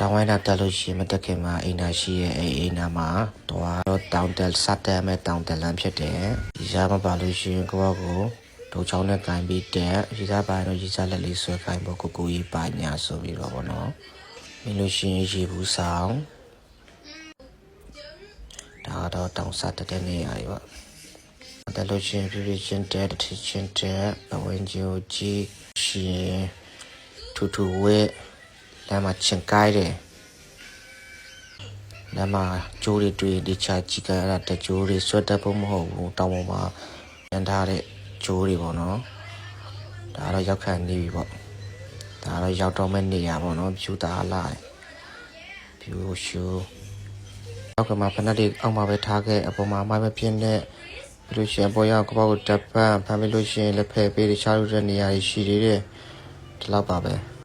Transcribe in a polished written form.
တောင်ဝိုင်းတာတက်လို့ရှိရင်မတက်ခင်မှာအိမ်နာရှိရဲ့အိမ်နာမှာတော့တောင်တက်စတက်မဲ့တောင်တက်လမ်းဖြစ်တယ်။ရီစားမပါလို့ရှိရင်ကိုယ့်ကိုဒုံချောင်းနဲ့ကင်ပြီးတက်ရီစားပါတော့ရီစားလက်လေးဆွဲခိုင်းဖို့ကိုကြီးပါညာဆိုပြီးတော့ဗောနော်။ပြီးလို့ရှိရင်ရေဘူးဆောင်ဒါတော့တောင်စတက်တဲ့နေရာတွေပေါ့။တက်လို့ရှိရင်ပြပြချင်းတက်ချင်းတက်ပဝင်းကြီးကိုကြည့်ရှင်ထူထူဝဲလမ်းမှာချင်ကိုင်းတယ်လမ်းမှာကျိုးတွေတွေ့ဒီချာကြည့်ကြရတဲ့ကျိုးတွေဆွတ်တက်ဖို့မဟုတ်ဘူးတောင်ပေါ်မှာရန်ထားတဲ့ကျိုးတွေပေါ့နော်ဒါတော့ရောက်ခံနေပြီပေါ့ဒါတော့ရောက်တော့မဲ့နေရပေါ့နော်ဖြူတာလာဖြူရှူနောက်ကမှဖက်တွေအောက်မှာပဲထားခဲ့အပေါ်မှာမပြင်းတဲ့ပြီးလို့ရှိရင်ပေါ်ရောက်ကပောက်ကိုတပ်ပန်းဖမ်းပြီးလို့ရှိရင်လက်ဖက်ပေးတခြားလိုတဲ့နေရာရှိသေးတယ်ဒီလောက်ပါပဲ